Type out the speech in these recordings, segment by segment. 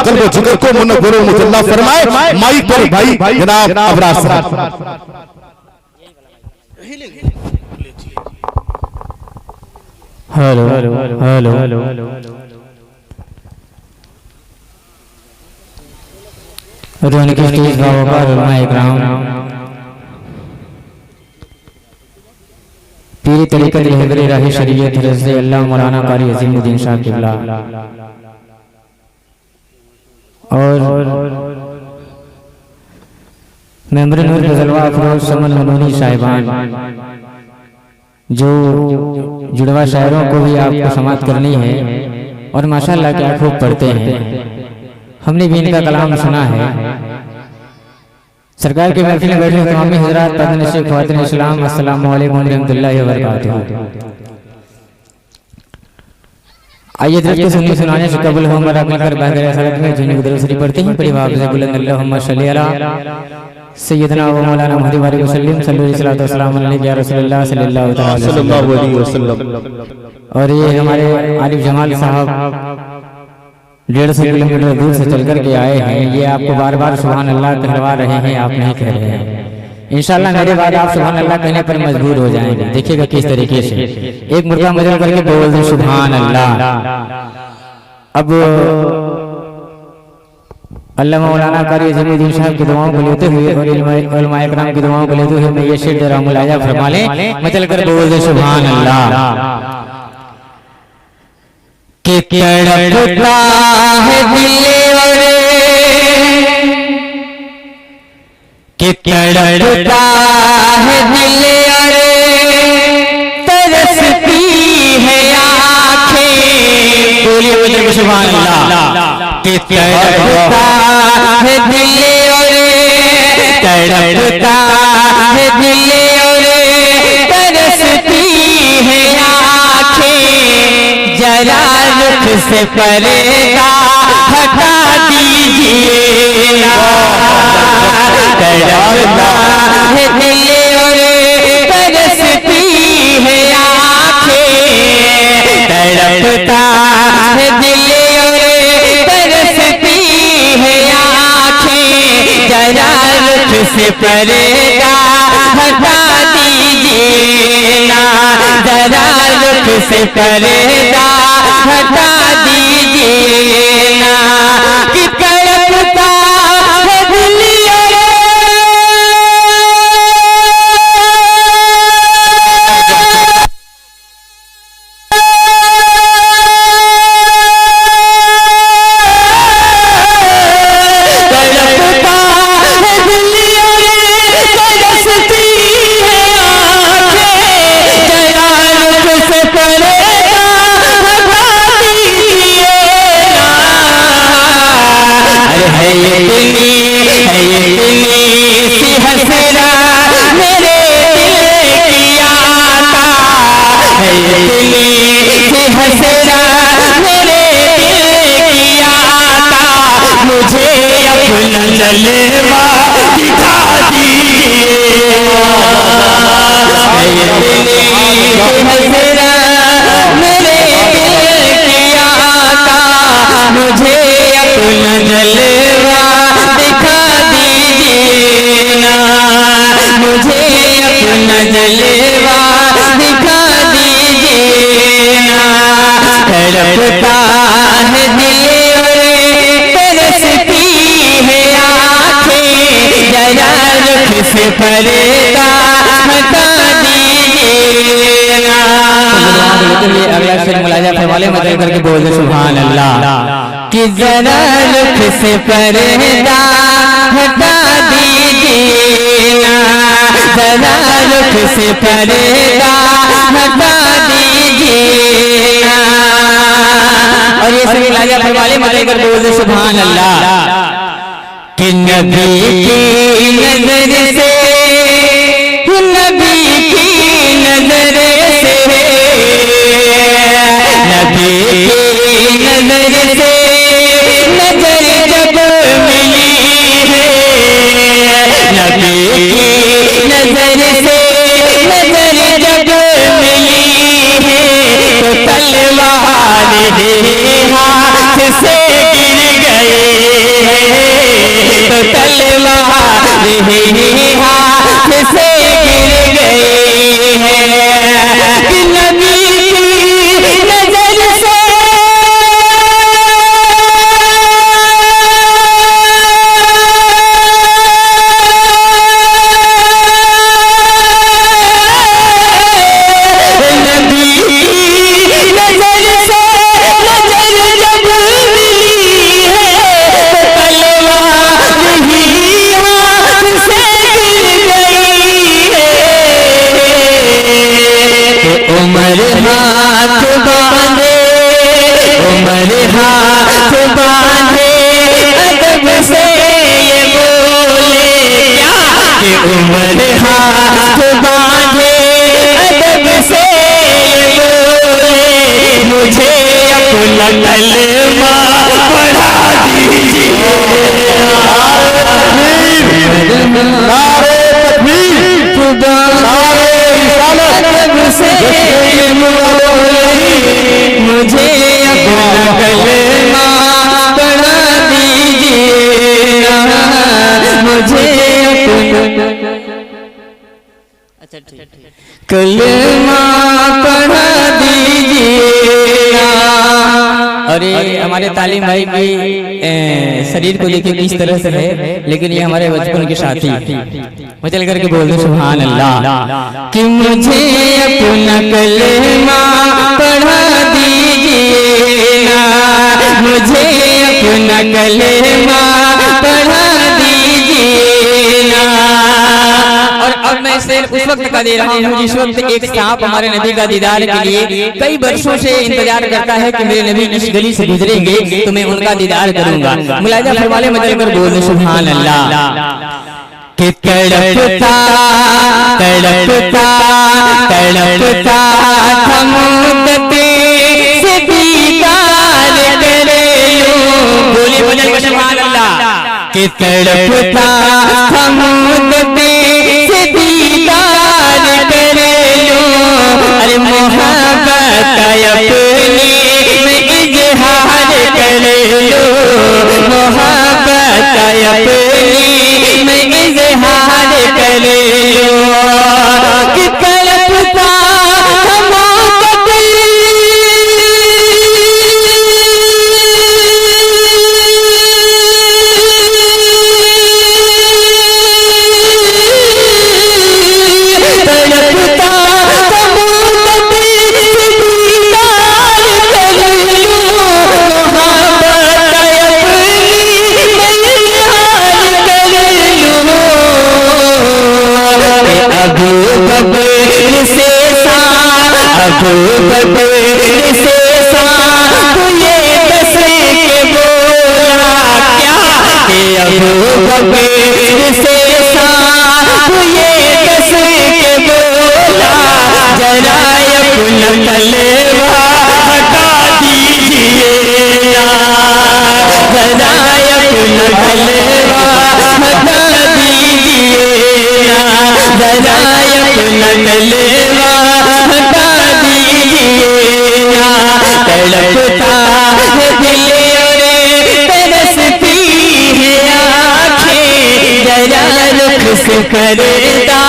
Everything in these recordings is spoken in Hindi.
कल्ब जिगर को मुनव्वरो मुतल्ला फरमाए। माइक पर भाई जनाब अबरार साहब। हेलो हेलो हेलो रोने के स्टेज बाबा पर उलमाए इकराम पीरी तरीक़त रहबरे राह शरीयत हज़रत अल्लाह मौलाना कारी अज़ीमुद्दीन शाह क़िबला और मेंबर नूर ग़ज़लवा अफरोज़ समन मनूनी साहिबान जो जुड़वा शायरों को भी आपको समाअत करनी है और माशाअल्लाह क्या खूब पढ़ते हैं। हमने भी इनका कलाम सुना है। सरकार के महफिल में बैठे तमाम हज़रात पदनशीं ख़वातीन इस्लाम अस्सलामु अलैकुम रहमतुल्लाहि व बरकातुहू। आइए दरख्त सुन्नी सुनाने से कबूल हो मरा मिलकर बहकर सड़क में जिन्हें दरूद शरीफ पढ़ते हैं। बड़ी बात से बुलंद अल्लाहुम्मा सल्ली अला सय्यदना व मौलाना मुहम्मद व सल्लम सल्लल्लाहु अलैहि रसूलुल्लाह सल्लल्लाहु अलैहि वसल्लम। और ये हमारे आरिफ जमाल साहब 150 किलोमीटर दूर से चल कर के आए हैं। ये आपको बार बार सुभान अल्लाह कहलवा रहे हैं, आप नहीं कह रहे हैं। इंशाअल्लाह मेरे बाद आप सुभान अल्लाह कहने पर मजबूर हो जाएंगे। देखिएगा किस तरीके से एक मुर्गा मजल करके बोल दो सुभान अल्लाह। अब अल्लाह मौलाना कारी अज़ीमुद्दीन साहब की दुआओं को लेते हुए और उलमाए इकराम की दुआओं को लेते हुए मैं ये शेर जरा मुलाजा फरमा लें। मचल कर बोल दे सुभान अल्लाह। कि तड़पता है दिल कि तड़पता है दिल तरसती है आँखें। बोलिए बोलिए सुभान अल्लाह। कि तड़पता है दिल तड़पता है दिल तरसती है आँखें। जरा रुख से पर्दा हटा दीजिए। तड़पता है दिल तरसती है आँखें। तड़पता है दिल तरसती है आँखें। जरा रुख से पर्दा हटा दीजिए ना। जरा रुख से पर्दा हटा दीजिए ना। कि तड़पता है दिल जलवा दिखा दीजिए। मेरे दिल की आका मुझे अपना जलवा दिखा दीजिए ना। मुझे अपना जलवा दिखा दीजिए ना। तड़पता है दिल तरसती है आँखें। जरा रुख से पर्दा हटा दीजिए ना। अगला शेर मुलाजा फरमाले मदद करके बोल दे सुभान अल्लाह। कि जरा रुख से पर्दा हटा दीजिए ना। जरा रुख से पर्दा हटा दीजिए ना। और ये सभी मुलाजा फरमाले मदद करके बोल दे सुभान अल्लाह। कि नबी की नजर से नबी की नजर से नबी की नजर से नजर जब मिली है। नबी की नजर से नजर जब मिली है तो तलवार हाथ से गिर गई। मेरे हाथ से गिर गई है कि नबी की नजर से उमर हाथ बांधे, उमर हाथ बांधे, अदब से ये बोले क्या कि उमर हाथ बांधे, अदब से ये बोले मुझे अपना कलमा पढ़ा दीजिए। नारे तकबीर, नारे रिसालत से मुझे अपना कलमा पढ़ा दीजिए, मुझे अच्छा ठीक कलमा पढ़ा दीजिए। और ये हमारे तालीम भाई की शरीर को देखिए किस तरह से है, लेकिन ये हमारे बचपन के साथी मचल करके बोल दे सुभान अल्लाह कि मुझे अपना कलमा पढ़ा दीजिए ना, मुझे अपना कलमा पढ़ा दीजिए ना। और अब मैं शेर उस वक्त का दे रहा हूँ जिस वक्त एक सांप हमारे नबी का दीदार के लिए कई वर्षों से इंतजार करता है कि मेरे नबी इस गली से गुजरेंगे तो मैं उनका दीदार करूंगा। मुलाहिजा फरमाले मदद कर बोल सुभान अल्लाह कि तड़पता तड़पता तड़पता थमते से दीदार करे लो, बोले बोले सुभान अल्लाह कि तड़पता थमते से दीदार करे लो। अरे मोहब्बत अपनी में इजहार करे लो, मोहब्बत अपनी में इजहार करे लो कि तड़पता करता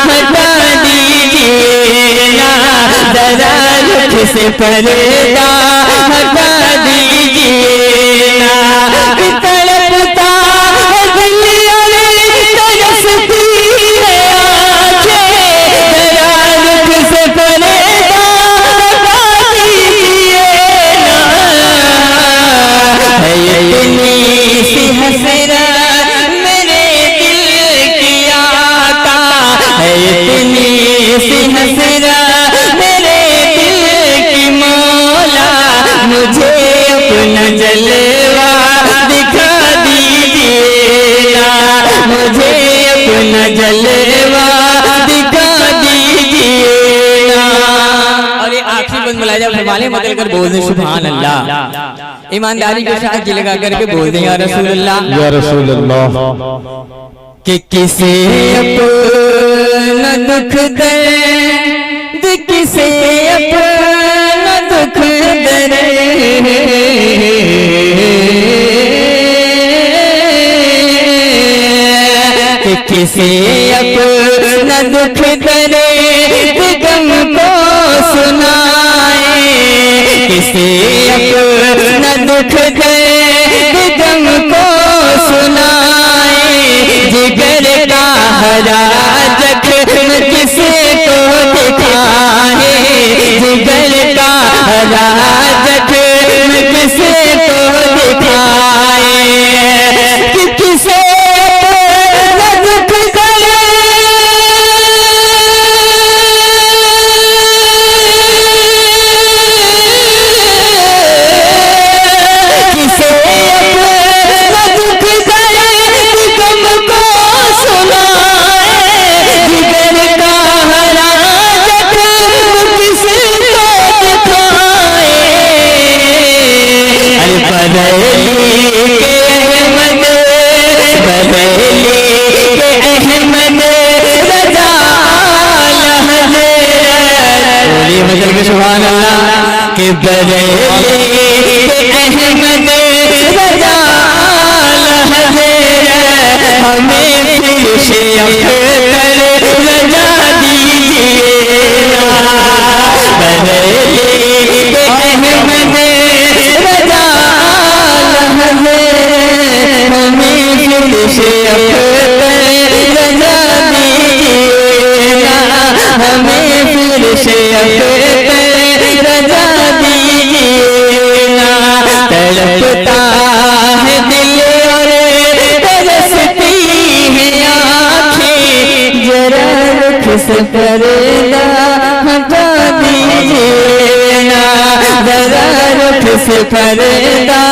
हटा दीजिए ना, जरा रुख से पर्दा हटा दीजिए ना। तड़पता दिल और तरसती है आँखें, जरा रुख से पर्दा हटा दीजिए ना। है इतनी सी हसरत इतनी सी हसरत मेरे दिल की मौला, मुझे अपना जलवा दिखा दीजिए ना, मुझे अपना जलवा दिखा दीजिए ना। और ये आखिरी बंद मुलाहिजा फरमाले मदल कर बोल दे सुभान अल्लाह, ईमानदारी के साथ जी लगा करके बोल दे या रसूल अल्लाह, या रसूल अल्लाह। कि किसे अपना दुख दर्द, किसे अपना दुख दर्द, कि किसे अपना दुख दर्द गम को सुनाए, किसे अपना दुख दर्द गम को सुनाए, जिगर का हरा जख्म किसे को दिखाए, जिगर का हरा जख्म किसे को दिखाए, कि किसे दुख सुभान अल्लाह के बरेली के अहमद रजा लहज़र हमें फिर से अख्तर रजा दीजिए, बरेली के अहमद रजा लहज़र हमें फिर से अख्तर रजा दीजिए, हमें फिर से तड़पता है दिल और तरसती है आँखें, जरा रुख से पर्दा हटा दीजिए ना, जरा रुख से पर्दा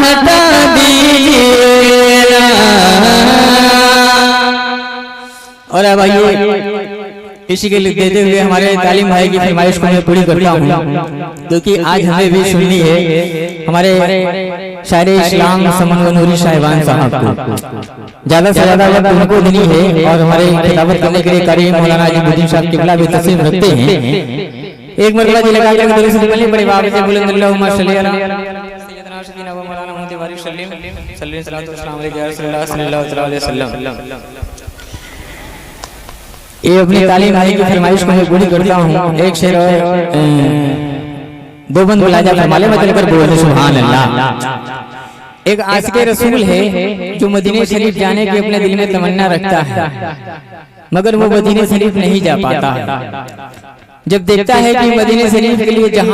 हटा दीजिए ना। और अब आइए इसी के लिए देते हुए हमारे तालीम भाई की फरमाइश को मैं पूरी करता हूँ, क्योंकि आज हमें भी सुननी है हमारे शायर इस्लाम समन नूरी साहिबान साहब को। ज्यादा से ज्यादा वक्त उनको देनी है और हमारे खिताबत करने के लिए करीम मौलाना अजीमुद्दीन साहब किबला भी तस्लीम रखते हैं। एक मरतबा जी लगा के दिल से बोले बड़े बाप से बोले अल्लाहुम्मा सल्ली अला सय्यदना सय्यदना व मौलाना मुहम्मद वाली सल्लल्लाहु अलैहि वसल्लम। ये अपनी तालीम भाई की फरमाइश को मैं पूरी करता हूँ। एक शेर और दो बंद मुलाजा फरमाले में चलकर बोले सुभान अल्लाह। एक आशिक़ रसूल है जो मदीने शरीफ जाने की अपने दिल में तमन्ना रखता है, मगर वो मदीने शरीफ नहीं जा पाता। जब देखता है कि मदीने शरीफ के लिए जहां